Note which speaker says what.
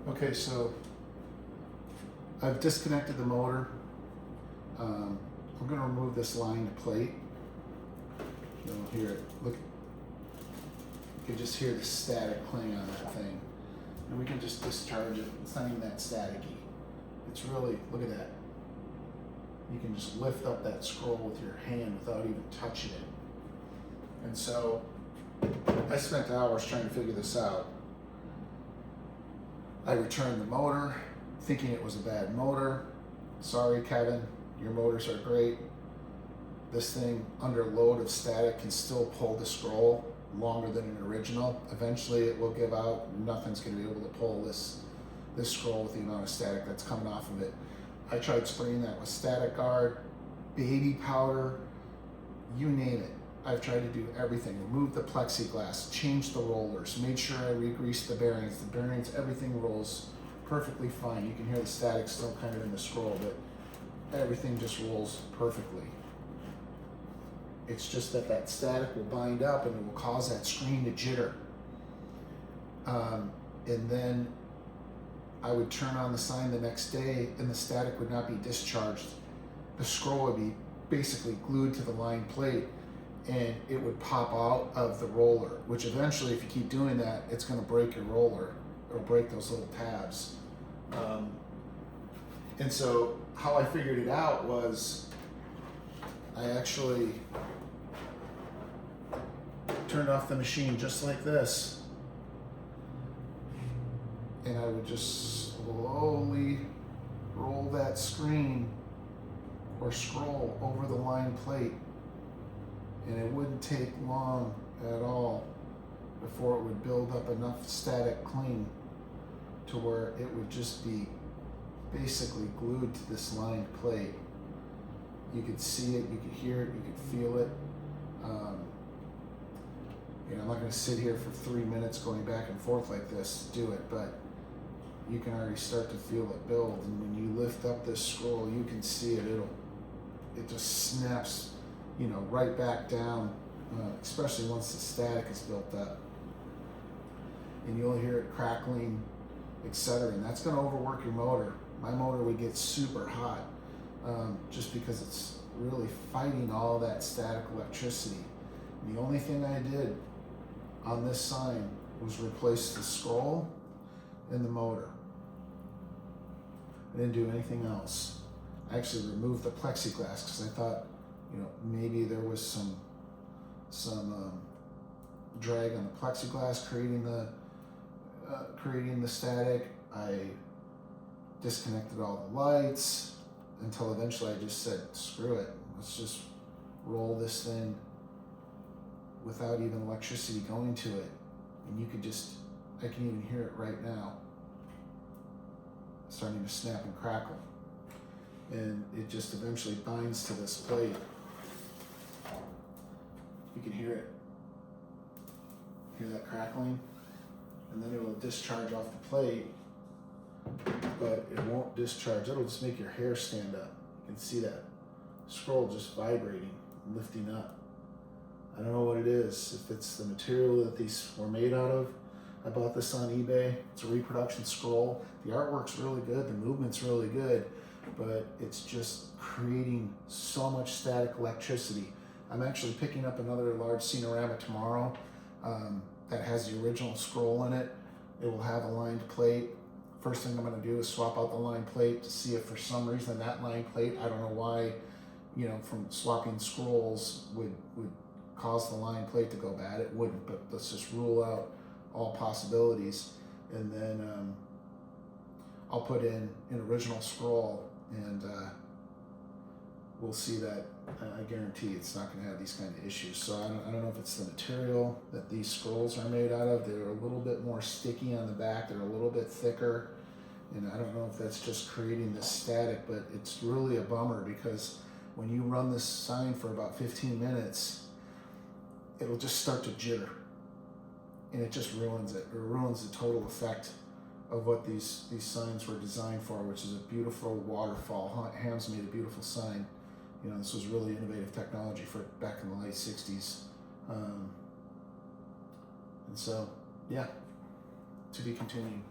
Speaker 1: Okay, so I've disconnected the motor. I'm going to remove this lined plate. You'll hear it. Look, you can just hear the static playing on that thing. And we can just discharge it. It's not even that staticky. It's really, look at that. You can just lift up that scroll with your hand without even touching it. And so I spent hours trying to figure this out. I returned the motor, thinking it was a bad motor. Sorry, Kevin, your motors are great. This thing, under load of static, can still pull the scroll longer than an original. Eventually it will give out. Nothing's going to be able to pull this scroll with the amount of static that's coming off of it. I tried spraying that with Static Guard, baby powder, you name it. I've tried to do everything. Remove the plexiglass, change the rollers, made sure I re-greased the bearings. The bearings, everything rolls perfectly fine. You can hear the static still kind of in the scroll, but everything just rolls perfectly. It's just that static will bind up and it will cause that screen to jitter. And then I would turn on the sign the next day and the static would not be discharged. The scroll would be basically glued to the line plate and it would pop out of the roller, which eventually, if you keep doing that, it's going to break your roller. It'll break those little tabs. And so how I figured it out was I actually turned off the machine just like this, and I would just slowly roll that screen or scroll over the line plate, and it wouldn't take long at all before it would build up enough static cling to where it would just be basically glued to this lined plate. You could see it, you could hear it, you could feel it. I'm not going to sit here for 3 minutes going back and forth like this to do it, but you can already start to feel it build. And when you lift up this scroll, you can see it. It just snaps, right back down, especially once the static is built up. And you'll hear it crackling, etc. And that's going to overwork your motor. My motor would get super hot just because it's really fighting all that static electricity. And the only thing I did on this sign was replace the scroll and the motor. I didn't do anything else. I actually removed the plexiglass because I thought, maybe there was some drag on the plexiglass creating the static. I disconnected all the lights until eventually I just said, screw it, let's just roll this thing without even electricity going to it. And I can even hear it right now, starting to snap and crackle. And it just eventually binds to this plate. You can hear it. Hear that crackling? And then it will discharge off the plate, but it won't discharge. It'll just make your hair stand up. You can see that scroll just vibrating, lifting up. I don't know what it is, if it's the material that these were made out of. I bought this on eBay. It's a reproduction scroll. The artwork's really good, the movement's really good, but it's just creating so much static electricity. I'm actually picking up another large Cinerama tomorrow that has the original scroll in it. It will have a lined plate. First thing I'm going to do is swap out the lined plate to see if for some reason that lined plate, I don't know why, from swapping scrolls would cause the lined plate to go bad. It wouldn't, but let's just rule out all possibilities. And then I'll put in an original scroll, and we'll see that. I guarantee it's not going to have these kind of issues. So I don't know if it's the material that these scrolls are made out of. They're a little bit more sticky on the back. They're a little bit thicker. And I don't know if that's just creating this static, but it's really a bummer because when you run this sign for about 15 minutes, it'll just start to jitter. And it just ruins it. It ruins the total effect of what these signs were designed for, which is a beautiful waterfall. Hams made a beautiful sign. This was really innovative technology for back in the late 60s. And so, yeah, to be continued.